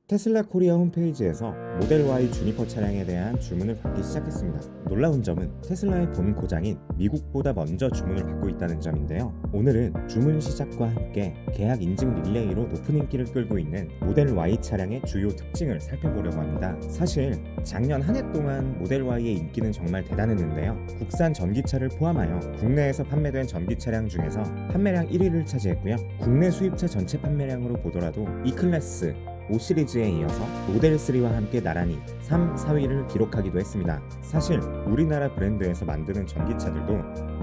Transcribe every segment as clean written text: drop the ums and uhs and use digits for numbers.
테슬라 코리아 홈페이지에서 모델 Y 주니퍼 차량에 대한 주문을 받기 시작했습니다. 놀라운 점은 테슬라의 본 고장인 미국보다 먼저 주문을 받고 있다는 점인데요. 오늘은 주문 시작과 함께 계약 인증 릴레이로 높은 인기를 끌고 있는 모델 Y 차량의 주요 특징을 살펴보려고 합니다. 사실 작년 한 해 동안 모델 Y의 인기는 정말 대단했는데요. 국산 전기차를 포함하여 국내에서 판매된 전기 차량 중에서 판매량 1위를 차지했고요. 국내 수입차 전체 판매량으로 보더라도 E클래스 5 시리즈에 이어서 모델 3와 함께 나란히 3, 4위를 기록하기도 했습니다. 사실 우리나라 브랜드에서 만드는 전기차들도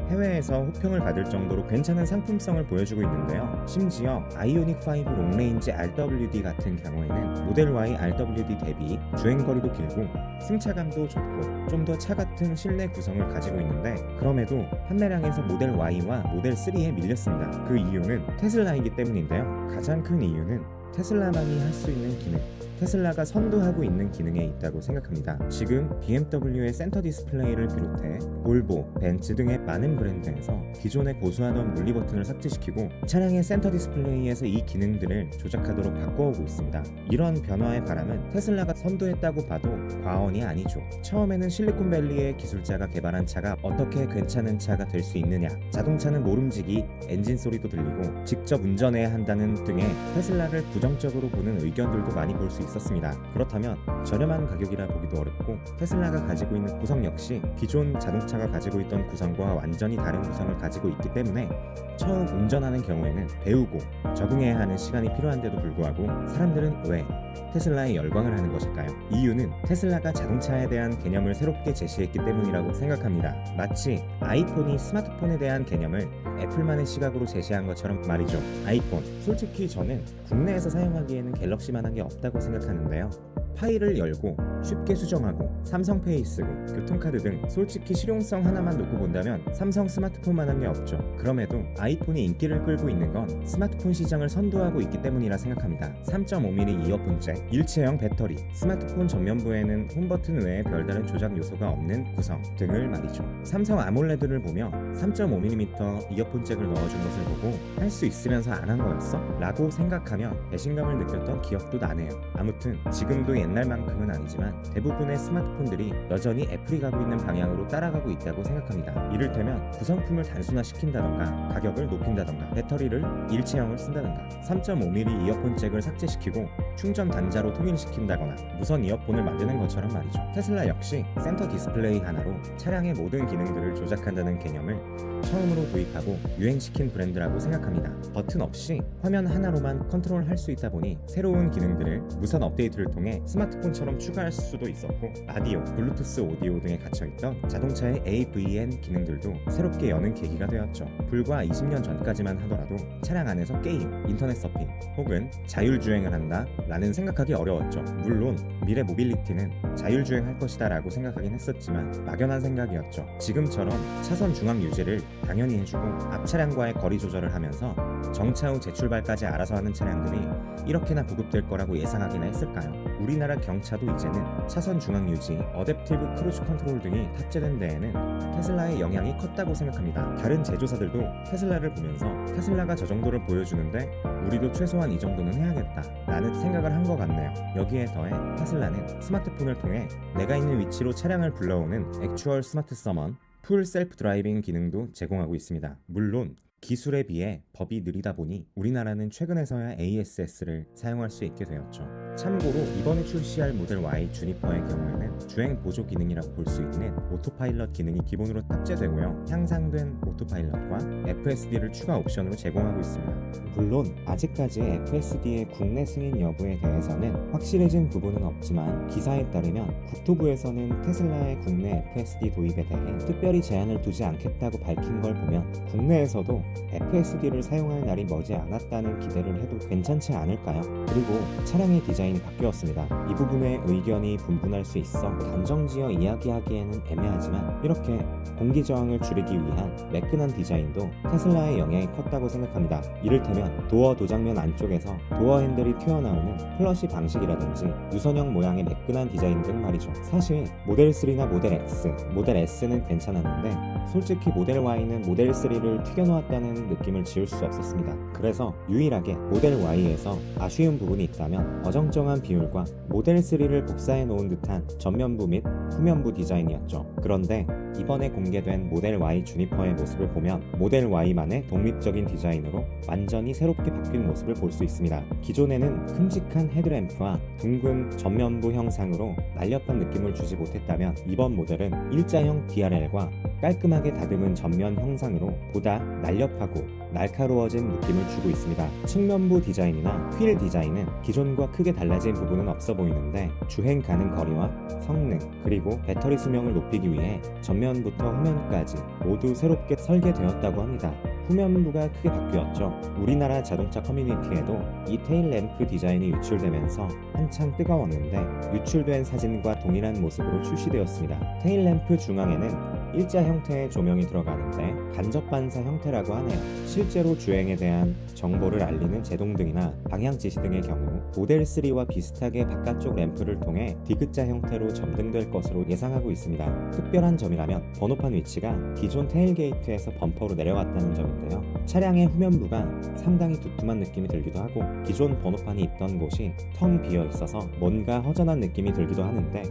해외에서 호평을 받을 정도로 괜찮은 상품성을 보여주고 있는데요. 심지어 아이오닉5 롱레인지 RWD 같은 경우에는 모델 Y RWD 대비 주행거리도 길고 승차감도 좋고 좀 더 차 같은 실내 구성을 가지고 있는데 그럼에도 판매량에서 모델 Y와 모델 3에 밀렸습니다. 그 이유는 테슬라이기 때문인데요. 가장 큰 이유는 테슬라만이 할 수 있는 기능, 테슬라가 선도하고 있는 기능에 있다고 생각합니다. 지금 BMW의 센터 디스플레이를 비롯해 볼보, 벤츠 등의 많은 브랜드에서 기존에 고수하던 물리 버튼을 삭제시키고 차량의 센터 디스플레이에서 이 기능들을 조작하도록 바꿔오고 있습니다. 이런 변화의 바람은 테슬라가 선도했다고 봐도 과언이 아니죠. 처음에는 실리콘밸리의 기술자가 개발한 차가 어떻게 괜찮은 차가 될 수 있느냐, 자동차는 모름지기, 엔진 소리도 들리고 직접 운전해야 한다는 등의 테슬라를 부정적으로 보는 의견들도 많이 볼 수 있었습니다. 그렇다면 저렴한 가격이라 보기도 어렵고 테슬라가 가지고 있는 구성 역시 기존 자동차가 가지고 있던 구성과 완전히 다른 구성을 가지고 있기 때문에 처음 운전하는 경우에는 배우고 적응해야 하는 시간이 필요한데도 불구하고 사람들은 왜 테슬라에 열광을 하는 것일까요? 이유는 테슬라가 자동차에 대한 개념을 새롭게 제시했기 때문이라고 생각합니다. 마치 아이폰이 스마트폰에 대한 개념을 애플만의 시각으로 제시한 것처럼 말이죠. 아이폰, 솔직히 저는 국내에서 사용하기에는 갤럭시만한 게 없다고 생각하는데요. 파일을 열고 쉽게 수정하고 삼성페이 쓰고 교통카드 등 솔직히 실용성 하나만 놓고 본다면 삼성 스마트폰만한 게 없죠. 그럼에도 아이폰이 인기를 끌고 있는 건 스마트폰 시장을 선도하고 있기 때문이라 생각합니다. 3.5mm 이어폰 잭, 일체형 배터리, 스마트폰 전면부에는 홈 버튼 외에 별다른 조작 요소가 없는 구성 등을 말이죠. 삼성 아몰레드를 보며 3.5mm 이어폰 잭을 넣어준 것을 보고 할 수 있으면서 안 한 거였어? 라고 생각하며 배신감을 느꼈던 기억도 나네요. 아무튼 지금도 옛날만큼은 아니지만 대부분의 스마트폰들이 여전히 애플이 가고 있는 방향으로 따라가고 있다고 생각합니다. 이를테면 구성품을 단순화시킨다던가 가격을 높인다던가 배터리를 일체형을 쓴다던가 3.5mm 이어폰 잭을 삭제시키고 충전 단자로 통일시킨다거나 무선 이어폰을 만드는 것처럼 말이죠. 테슬라 역시 센터 디스플레이 하나로 차량의 모든 기능들을 조작한다는 개념을 처음으로 도입하고 유행시킨 브랜드라고 생각합니다. 버튼 없이 화면 하나로만 컨트롤할 수 있다 보니 새로운 기능들을 무선 업데이트를 통해 스마트폰처럼 추가할 수도 있었고 라디오, 블루투스 오디오 등에 갇혀있던 자동차의 AVN 기능들도 새롭게 여는 계기가 되었죠. 불과 20년 전까지만 하더라도 차량 안에서 게임, 인터넷 서핑 혹은 자율주행을 한다 라는 생각하기 어려웠죠. 물론 미래 모빌리티는 자율주행할 것이다 라고 생각하긴 했었지만 막연한 생각이었죠. 지금처럼 차선 중앙 유지를 당연히 해주고 앞차량과의 거리 조절을 하면서 정차 후 재출발까지 알아서 하는 차량들이 이렇게나 보급될 거라고 예상하기나 했을까요? 우리나라 경차도 이제는 차선 중앙 유지, 어댑티브 크루즈 컨트롤 등이 탑재된 데에는 테슬라의 영향이 컸다고 생각합니다. 다른 제조사들도 테슬라를 보면서 테슬라가 저 정도를 보여주는데 우리도 최소한 이 정도는 해야겠다 라는 생각을 한 것 같네요. 여기에 더해 테슬라는 스마트폰을 통해 내가 있는 위치로 차량을 불러오는 액추얼 스마트 서먼, 풀 셀프 드라이빙 기능도 제공하고 있습니다. 물론 기술에 비해 법이 느리다 보니 우리나라는 최근에서야 ASS를 사용할 수 있게 되었죠. 참고로 이번에 출시할 모델 Y 주니퍼의 경우에는 주행 보조 기능이라고 볼 수 있는 오토파일럿 기능이 기본으로 탑재되고요. 향상된 오토파일럿과 FSD를 추가 옵션으로 제공하고 있습니다. 물론 아직까지 FSD의 국내 승인 여부에 대해서는 확실해진 부분은 없지만 기사에 따르면 국토부에서는 테슬라의 국내 FSD 도입에 대해 특별히 제한을 두지 않겠다고 밝힌 걸 보면 국내에서도 FSD를 사용할 날이 머지 않았다는 기대를 해도 괜찮지 않을까요? 그리고 차량의 디자인이 바뀌었습니다. 이 부분에 의견이 분분할 수 있어 단정지어 이야기하기에는 애매하지만 이렇게 공기 저항을 줄이기 위한 매끈한 디자인도 테슬라의 영향이 컸다고 생각합니다. 이를테면 도어 도장면 안쪽에서 도어 핸들이 튀어나오는 플러시 방식이라든지 유선형 모양의 매끈한 디자인 등 말이죠. 사실 모델 3나 모델 X, 모델 S는 괜찮았는데 솔직히 모델 Y는 모델 3를 튀겨놓았다는 느낌을 지울 수 없었습니다. 그래서 유일하게 모델 Y에서 아쉬운 부분이 있다면 어정쩡한 불안정한 비율과 모델 3를 복사해 놓은 듯한 전면부 및 후면부 디자인이었죠. 그런데 이번에 공개된 모델 Y 주니퍼의 모습을 보면 모델 Y만의 독립적인 디자인으로 완전히 새롭게 바뀐 모습을 볼 수 있습니다. 기존에는 큼직한 헤드램프와 둥근 전면부 형상으로 날렵한 느낌을 주지 못했다면 이번 모델은 일자형 DRL과 깔끔하게 다듬은 전면 형상으로 보다 날렵하고 날카로워진 느낌을 주고 있습니다. 측면부 디자인이나 휠 디자인은 기존과 크게 달라진 부분은 없어 보이는데 주행 가능 거리와 성능 그리고 배터리 수명을 높이기 위해 전면부터 후면까지 모두 새롭게 설계되었다고 합니다. 후면부가 크게 바뀌었죠. 우리나라 자동차 커뮤니티에도 이 테일 램프 디자인이 유출되면서 한창 뜨거웠는데 유출된 사진과 동일한 모습으로 출시되었습니다. 테일 램프 중앙에는 일자 형태의 조명이 들어가는데 간접 반사 형태라고 하네요. 실제로 주행에 대한 정보를 알리는 제동등이나 방향 지시 등의 경우 모델 3와 비슷하게 바깥쪽 램프를 통해 D자 형태로 점등될 것으로 예상하고 있습니다. 특별한 점이라면 번호판 위치가 기존 테일게이트에서 범퍼로 내려왔다는 점인데요. 차량의 후면부가 상당히 두툼한 느낌이 들기도 하고 기존 번호판이 있던 곳이 텅 비어 있어서 뭔가 허전한 느낌이 들기도 하는데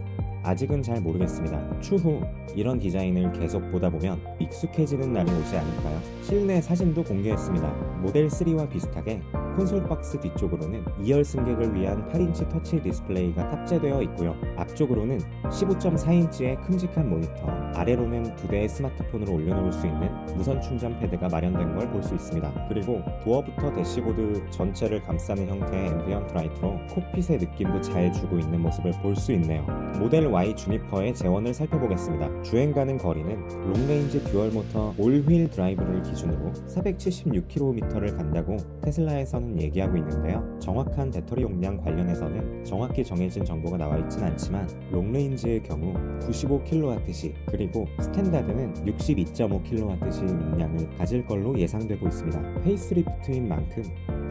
아직은 잘 모르겠습니다. 추후 이런 디자인을 계속 보다 보면 익숙해지는 날이 오지 않을까요? 실내 사진도 공개했습니다. 모델 3와 비슷하게 콘솔 박스 뒤쪽으로는 2열 승객을 위한 8인치 터치 디스플레이가 탑재되어 있고요. 앞쪽으로는 15.4인치의 큼직한 모니터, 아래로는 2대의 스마트폰을 올려놓을 수 있는 무선 충전 패드가 마련된 걸 볼 수 있습니다. 그리고 도어부터 대시보드 전체를 감싸는 형태의 앰비언트 라이트로 콕핏의 느낌도 잘 주고 있는 모습을 볼 수 있네요. 모델 Y 주니퍼의 재원을 살펴보겠습니다. 주행 가능 거리는 롱레인지 듀얼 모터 올휠 드라이브를 기준으로 476km를 간다고 테슬라에서는 얘기하고 있는데요. 정확한 배터리 용량 관련해서는 정확히 정해진 정보가 나와 있진 않지만 롱레인지의 경우 95kWh 그리고 스탠다드는 62.5kWh 용량을 가질 걸로 예상되고 있습니다. 페이스리프트인 만큼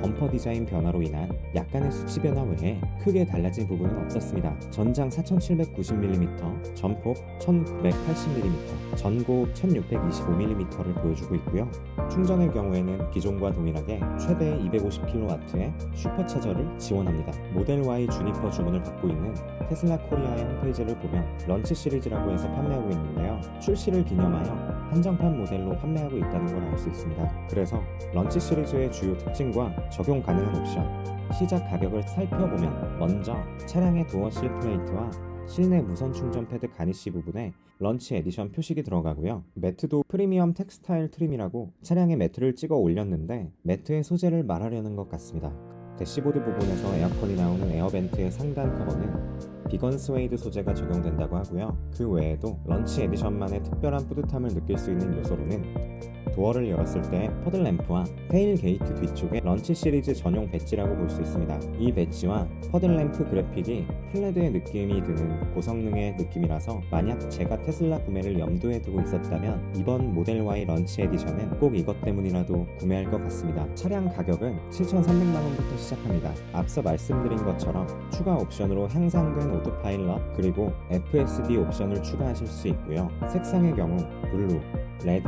범퍼 디자인 변화로 인한 약간의 수치 변화 외에 크게 달라진 부분은 없었습니다. 전장 4790mm, 전폭 1980mm, 전고업 1625mm를 보여주고 있고요. 충전의 경우에는 기존과 동일하게 최대 250kW의 슈퍼차저를 지원합니다. 모델 Y 주니퍼 주문을 받고 있는 테슬라 코리아의 홈페이지를 보면 런치 시리즈라고 해서 판매하고 있는데요. 출시를 기념하여 한정판 모델로 판매하고 있다는 걸 알 수 있습니다. 그래서 런치 시리즈의 주요 특징과 적용 가능한 옵션, 시작 가격을 살펴보면 먼저 차량의 도어실 플레이트와 실내 무선 충전 패드 가니쉬 부분에 런치 에디션 표식이 들어가고요. 매트도 프리미엄 텍스타일 트림이라고 차량에 매트를 찍어 올렸는데 매트의 소재를 말하려는 것 같습니다. 대시보드 부분에서 에어컨이 나오는 에어벤트의 상단 커버는 비건 스웨이드 소재가 적용된다고 하고요. 그 외에도 런치 에디션만의 특별한 뿌듯함을 느낄 수 있는 요소로는 도어를 열었을 때 퍼들램프와 테일 게이트 뒤쪽에 런치 시리즈 전용 배지라고 볼 수 있습니다. 이 배지와 퍼들램프 그래픽이 플레드의 느낌이 드는 고성능의 느낌이라서 만약 제가 테슬라 구매를 염두에 두고 있었다면 이번 모델 Y 런치 에디션은 꼭 이것 때문이라도 구매할 것 같습니다. 차량 가격은 7,300만원부터 시작합니다. 앞서 말씀드린 것처럼 추가 옵션으로 향상된 오토파일럿 그리고 FSD 옵션을 추가하실 수 있고요. 색상의 경우 블루, 레드,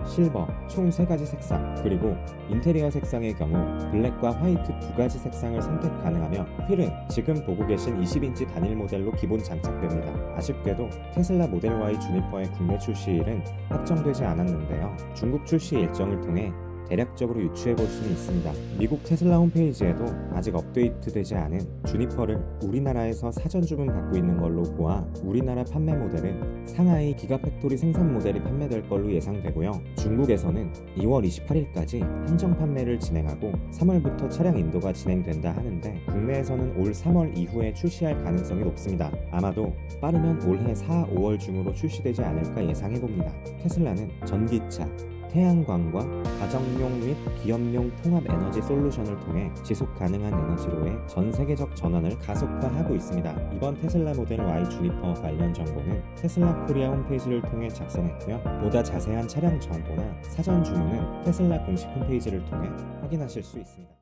실버 총 3가지 색상 그리고 인테리어 색상의 경우 블랙과 화이트 2가지 색상을 선택 가능하며 휠은 지금 보고 계신 20인치 단일 모델로 기본 장착됩니다. 아쉽게도 테슬라 모델 Y 주니퍼의 국내 출시일은 확정되지 않았는데요. 중국 출시 일정을 통해 대략적으로 유추해볼 수는 있습니다. 미국 테슬라 홈페이지에도 아직 업데이트되지 않은 주니퍼를 우리나라에서 사전 주문 받고 있는 걸로 보아 우리나라 판매 모델은 상하이 기가팩토리 생산 모델이 판매될 걸로 예상되고요. 중국에서는 2월 28일까지 한정 판매를 진행하고 3월부터 차량 인도가 진행된다 하는데 국내에서는 올 3월 이후에 출시할 가능성이 높습니다. 아마도 빠르면 올해 4, 5월 중으로 출시되지 않을까 예상해봅니다. 테슬라는 전기차, 태양광과 가정용 및 기업용 통합 에너지 솔루션을 통해 지속 가능한 에너지로의 전 세계적 전환을 가속화하고 있습니다. 이번 테슬라 모델 Y 주니퍼 관련 정보는 테슬라 코리아 홈페이지를 통해 작성했고요. 보다 자세한 차량 정보나 사전 주문은 테슬라 공식 홈페이지를 통해 확인하실 수 있습니다.